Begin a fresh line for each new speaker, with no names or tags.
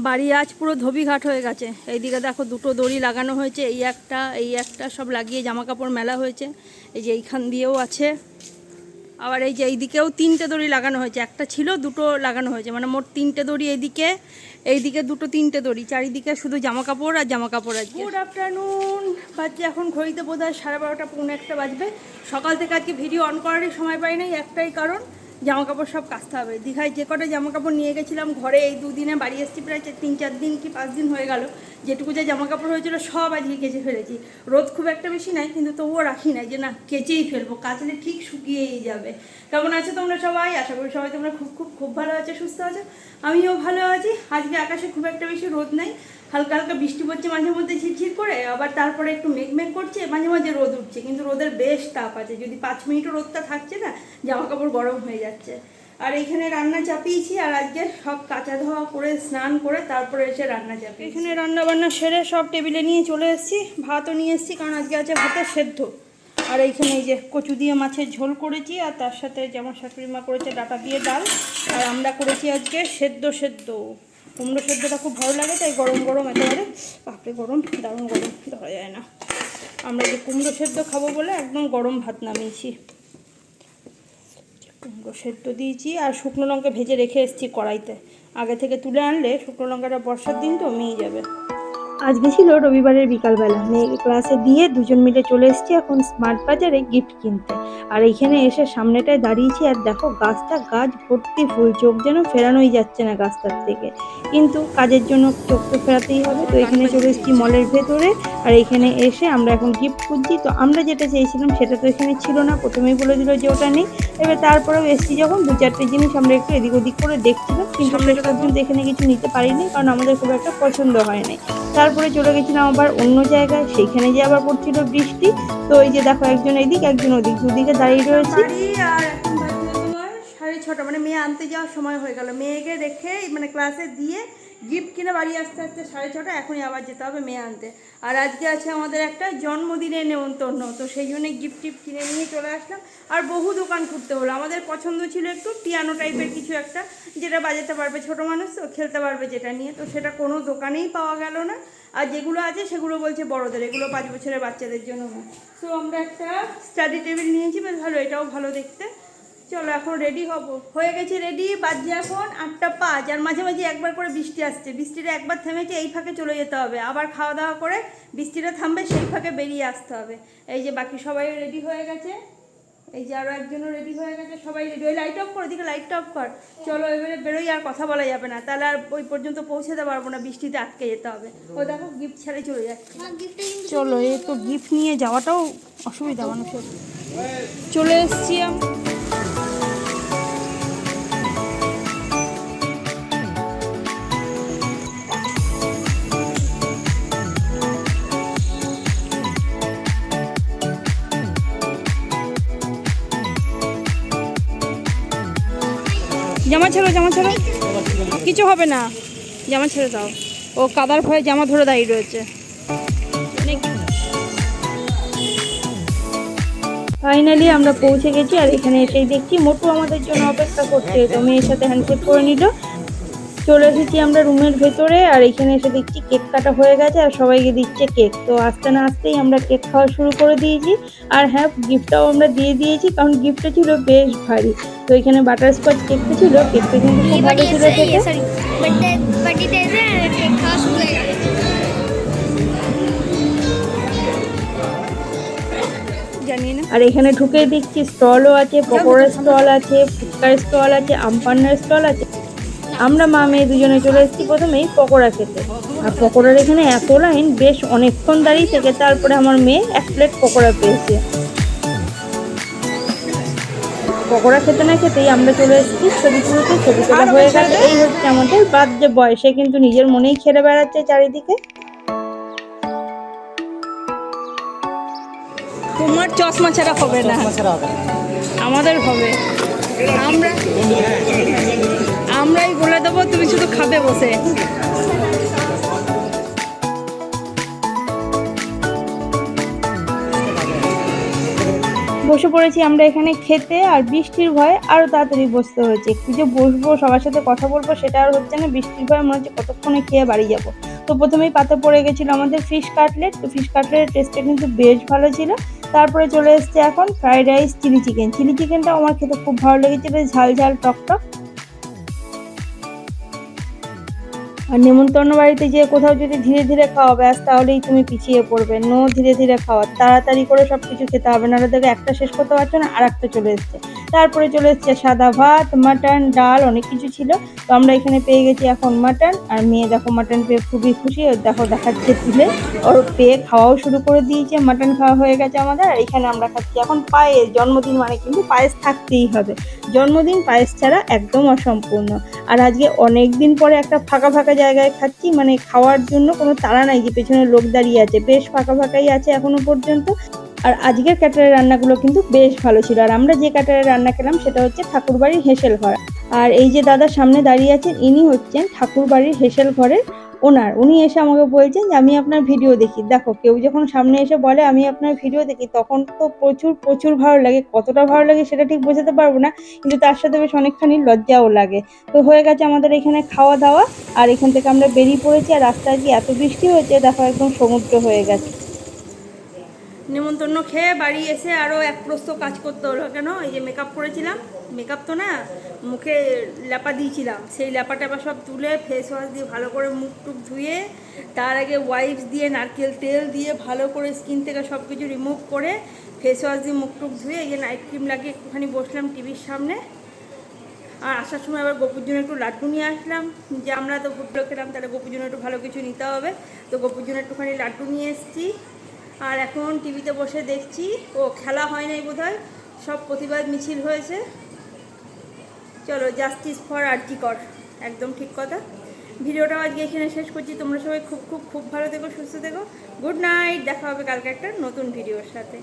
বাড়ি আজ পুরো ধোবিঘাট হয়ে গেছে। এইদিকে দেখো দুটো দড়ি লাগানো হয়েছে, এই একটা সব লাগিয়ে জামা কাপড় মেলা হয়েছে। এই যে এইখান দিয়েও আছে, আবার এই যে এইদিকেও 3টে দড়ি লাগানো হয়েছে, একটা ছিল 2টো লাগানো হয়েছে, মানে মোট 3টে দড়ি। এইদিকে 2টো 3টে দড়ি, চারিদিকে শুধু জামা কাপড় আর জামা কাপড় আছে। গুড আফটারনুন, বাজছে এখন ঘড়িতে বোধ হয় 12:30 পৌনে 1 বাজবে। সকাল থেকে আজকে ভিডিও অন করারই সময় পাই নাই, একটাই কারণ জামা কাপড় সব কাচতে হবে। দীঘায় যে কটা জামা কাপড় নিয়ে গেছিলাম ঘরে, এই 2 দিনে বাড়ি এসেছি প্রায় 3-4 দিন কি 5 দিন হয়ে গেল। যেটুকু যে জামা কাপড় হয়েছিল সব আজকে কেচে ফেলেছি। রোদ খুব একটা বেশি নাই, কিন্তু তবুও রাখি নাই যে না কেচেই ফেলবো, কাচলে ঠিক শুকিয়েই যাবে। কেমন আছে তোমরা সবাই? আশা করি সবাই তোমরা খুব ভালো আছো, সুস্থ আছো। আমিও ভালো আছি। আজকে আকাশে খুব একটা বেশি রোদ নাই, হালকা হালকা বৃষ্টি পড়ছে মাঝে মধ্যে ঝিরঝির করে, আবার তারপরে একটু মেঘ করছে, মাঝে মাঝে রোদ উঠছে, কিন্তু রোদের বেশ তাপ আছে। যদি 5 মিনিটও রোদটা থাকছে না, জামা কাপড় গরম হয়ে যাচ্ছে। আর এইখানে রান্না চাপিয়েছি, আর আজকে সব কাঁচা ধোয়া করে স্নান করে তারপরে এসে রান্না চাপি। এখানে রান্না বান্না সেরে সব টেবিলে নিয়ে চলে এসেছি। ভাতও নিয়ে এসেছি, কারণ আজকে আছে ভাতের সেদ্ধ। আর এইখানে এই যে কচু দিয়ে মাছের ঝোল করেছি, আর তার সাথে যেমন শাশুড়ি মা করেছে ডাটা দিয়ে ডাল, আর আমরা করেছি আজকে সেদ্ধ কুমড়ো সেদ্ধটা খুব ভালো লাগে, তাই গরম গরম একেবারে, বাপরে গরম, দারুণ গরম, ধরা যায় না। আমরা যে কুমড়ো সেদ্ধ খাবো বলে একদম গরম ভাত নামিয়েছি। কুমড়ো সেদ্ধ দিয়েছি, আর শুকনো লঙ্কা ভেজে রেখে এসেছি কড়াইতে। আগে থেকে তুলে আনলে শুকনো লঙ্কাটা বর্ষার দিন তো মেয়ে যাবে। আজকে ছিল রবিবারের বিকালবেলা, মেয়েকে ক্লাসে দিয়ে দুজন মিলে চলে এসেছি এখন স্মার্ট বাজারে গিফট কিনতে। আর এইখানে এসে সামনেটায় দাঁড়িয়েছি, আর দেখো গাছ ভর্তি ফুল, চোখ যেন ফেরানোই যাচ্ছে না গাছটার থেকে, কিন্তু কাজের জন্য চোখ তো ফেরাতেই হবে। তো এখানে চলে এসেছি মলের ভেতরে, আর এখানে এসে আমরা এখন গিফট খুঁজছি। তো আমরা যেটা চেয়েছিলাম সেটা তো এখানে ছিল না, প্রথমেই বলে দিল যে ওটা নেই। এবার তারপরেও এসেছি যখন, 2-4টে জিনিস আমরা একটু এদিক ওদিক করে দেখছিলাম, কিন্তু শেষ পর্যন্ত এখানে কিছু নিতে পারিনি, কারণ আমাদের খুব একটা পছন্দ হয়নি। তারপরে চলে গেছিলাম আবার অন্য জায়গায়, সেইখানে যে আবার পড়ছিল বৃষ্টি। তো এই যে দেখো একজন এদিক একজন ওদিক, দুদিকে দাঁড়িয়ে রয়েছি। আর এখন বাজে তোমার 6:30, মানে মেয়ে আনতে যাওয়ার সময় হয়ে গেল। মেয়েকে রেখে মানে ক্লাসে দিয়ে গিফট কিনে বাড়ি আসতে 6:30, এখনই আবার যেতে হবে মেয়ে আনতে। আর আজকে আছে আমাদের একটা জন্মদিনের নেমন্তন্ন, তো সেই জন্য গিফট কিনে নিয়ে চলে আসলাম। আর বহু দোকান ঘুরতে হলো। আমাদের পছন্দ ছিল একটু পিয়ানো টাইপের কিছু একটা, যেটা বাজাতে পারবে, ছোটো মানুষ তো খেলতে পারবে যেটা নিয়ে, তো সেটা কোনো দোকানেই পাওয়া গেল না। আর যেগুলো আছে সেগুলো বলছে বড়দের, এগুলো 5 বছরের বাচ্চাদের জন্য না। তো আমরা একটা স্টাডি টেবিল নিয়েছি, বেশ ভালো, এটাও ভালো দেখতে। চলো এখন রেডি হয়ে গেছি রেডি। বাজছে এখন 8:05, আর মাঝে মাঝে একবার করে বৃষ্টি আসছে। বৃষ্টিটা একবার থেমেছে, এই ফাঁকে চলে যেতে হবে, আবার খাওয়া দাওয়া করে বৃষ্টিটা থামবে, সেই ফাঁকে বেরিয়ে আসতে হবে। এই যে বাকি সবাই রেডি হয়ে গেছে, এই যে আরও একজনও রেডি হয়ে গেছে, সবাই রেডি। ওই লাইট অফ কর, দিকে লাইটটা অফ কর। চলো এবারে বেরোই, আর কথা বলা যাবে না, তাহলে আর ওই পর্যন্ত পৌঁছাতে পারবো না, বৃষ্টিতে আটকে যেতে হবে। ও দেখো গিফট ছাড়াই চলে যাচ্ছে। চলো, এই তো গিফট নিয়ে যাওয়াটাও অসুবিধা মানুষের। চলে এসছি জামা ছেড়ো কিছু হবে না, জামা ছেড়ে দাও। ও কাদার ভয়ে জামা ধরে দাঁড়িয়ে রয়েছে। ফাইনালি আমরা পৌঁছে গেছি, আর এখানে এসেই দেখছি মোটু আমাদের জন্য অপেক্ষা করছে। তো মেয়ের সাথে হ্যান্ডশেক করে নিল। চলে এসেছি আমরা রুমের ভেতরে, আর এখানে এসে দেখছি কেক কাটা হয়ে গেছে, আর সবাইকে দিচ্ছে কেক। তো আসতে না আসতেই আমরা কেক খাওয়া শুরু করে দিয়েছি। আর হ্যাঁ, গিফটটাও আমরা দিয়ে দিয়েছি, কারণ গিফটটা ছিল বেশ ভারী। তো এখানে বাটারস্কচ কেকটা ছিল, কেকটা কিন্তু খুব ভালো ছিল খেতে। আর এখানে ঢুকে দেখছি স্টলও আছে, পকোড়ার স্টল আছে, ফুচকার স্টল আছে, আমপান্নার স্টল আছে। আমরা মা মেয়ে দুজনে চলে এসেছি প্রথমেই পকোড়া খেতে। আর পকোড়ার এখানে এত লাইন, বেশ অনেকক্ষণ দাঁড়িয়ে থেকে তারপরে আমার মেয়ে 1 প্লেট পকোড়া পেয়েছে। পকোড়া খেতে না খেতেই আমরা চলে এসেছি ছবি তুলতে। ছবি তোলা হয়ে গেছে। এই হচ্ছে আমাদের বার্থডে বয়, সে কিন্তু নিজের মনেই খেলে বেড়াচ্ছে চারিদিকে। তোমার চশমা ছাড়া হবে না, আমাদের হবে। আমরাই বলে দেবো, তুমি শুধু খাবে বসে। বসে পড়েছি আমরা এখানে খেতে, আর বৃষ্টির ভয়ে আরও তাড়াতাড়ি বসতে হয়েছে। একটু যে বসবো সবার সাথে কথা বলবো সেটা আর হচ্ছে না, বৃষ্টির ভয়ে মনে হচ্ছে কতক্ষণে খেয়ে বাড়ি যাব। তো প্রথমেই পাতে পড়ে গেছিলো আমাদের ফিশ কাটলেট। তো ফিশ কাটলেটের টেস্টটা কিন্তু বেশ ভালো ছিল। তারপরে চলে এসছে এখন fried rice, chilli chicken. Chilli চিকেনটাও আমার খেতে খুব ভালো লেগেছে, বেশ ঝাল ঝাল টক টক। আর নেমন্তন্ন বাড়িতে যেয়ে কোথাও যদি ধীরে ধীরে খাওয়া ব্যাস তাহলেই তুমি পিছিয়ে পড়বে। নো, ধীরে ধীরে খাওয়া, তাড়াতাড়ি করে সব কিছু খেতে হবে, নাহলে দেখে একটা শেষ করতে পারছো না আর একটা চলে এসছে। তারপরে চলে এসছে সাদা ভাত, মাটন, ডাল, অনেক কিছু ছিল। তো আমরা এখানে পেয়ে গেছি এখন মাটন, আর মেয়ে দেখো মাটন পেয়ে খুবই খুশি। ওর দেখো দেখাচ্ছে তুলে, ওর পেয়ে খাওয়াও শুরু করে দিয়েছে। মাটন খাওয়া হয়ে গেছে আমাদের, আর এখানে আমরা খাচ্ছি এখন পায়েস। জন্মদিন মানে কিন্তু পায়েস থাকতেই হবে, জন্মদিন পায়েস ছাড়া একদম অসম্পূর্ণ। আর আজকে অনেক দিন পরে একটা ফাঁকা ফাঁকা জায়গায় খাচ্ছি, মানে খাওয়ার জন্য কোনো তাড়া নাই যে পেছনে লোক দাঁড়িয়ে আছে, বেশ ফাঁকা ফাঁকাই আছে এখনো পর্যন্ত। আর আজকের ক্যাটারের রান্নাগুলো কিন্তু বেশ ভালো ছিল। আর আমরা যে ক্যাটারের রান্না খেলাম সেটা হচ্ছে ঠাকুরবাড়ির হেসেল ঘর। আর এই যে দাদা সামনে দাঁড়িয়ে আছেন ইনি হচ্ছেন ঠাকুরবাড়ির হেসেল ঘরের ওনার। উনি এসে আমাকে বলছেন যে আমি আপনার ভিডিও দেখি। দেখো, কেউ যখন সামনে এসে বলে আমি আপনার ভিডিও দেখি, তখন তো প্রচুর প্রচুর ভালো লাগে। কতটা ভালো লাগে সেটা ঠিক বোঝাতে পারবো না, কিন্তু তার সাথে বেশ অনেকখানি লজ্জাও লাগে। তো হয়ে গেছে আমাদের এখানে খাওয়া দাওয়া, আর এখান থেকে আমরা বেরিয়ে পড়েছি। আর রাস্তায় কি এত বৃষ্টি হয়েছে, দেখো একদম সমুদ্র হয়ে গেছে। নেমন্তন্ন খেয়ে বাড়ি এসে আরও এক প্রস্ত কাজ করতে হলো। কেন? এই যে মেকআপ করেছিলাম, মেকআপ তো না, মুখে ল্যাপা দিয়েছিলাম, সেই ল্যাপা ট্যাপা সব তুলে ফেস ওয়াশ দিয়ে ভালো করে মুখ টুক ধুয়ে, তার আগে ওয়াইপস দিয়ে নারকেল তেল দিয়ে ভালো করে স্কিন থেকে সব কিছু রিমুভ করে ফেস ওয়াশ দিয়ে মুখ টুক ধুয়ে এই যে নাইট ক্রিম লাগিয়ে একটুখানি বসলাম টিভির সামনে। আর আসার সময় আবার গপুর জন্য একটু লাড্ডু নিয়ে আসলাম, যে আমরা তো ফুটবল খেলাম, তাহলে গপুর জন্য একটু ভালো কিছু নিতে হবে। তো গপুর জন্য একটুখানি লাড্ডু নিয়ে এসেছি। আর এখন টিভিতে বসে দেখছি। ও খেলা হয় নাই বোধহয়, সব প্রতিবাদ মিছিল হয়েছে। চলো, জাস্টিস ফর আরজি কর, একদম ঠিক কথা। ভিডিওটা আজকে এখানে শেষ করছি। তোমরা সবাই খুব খুব খুব ভালো থেকো, সুস্থ থেকো। গুড নাইট, দেখা হবে কালকে একটা নতুন ভিডিওর সাথে।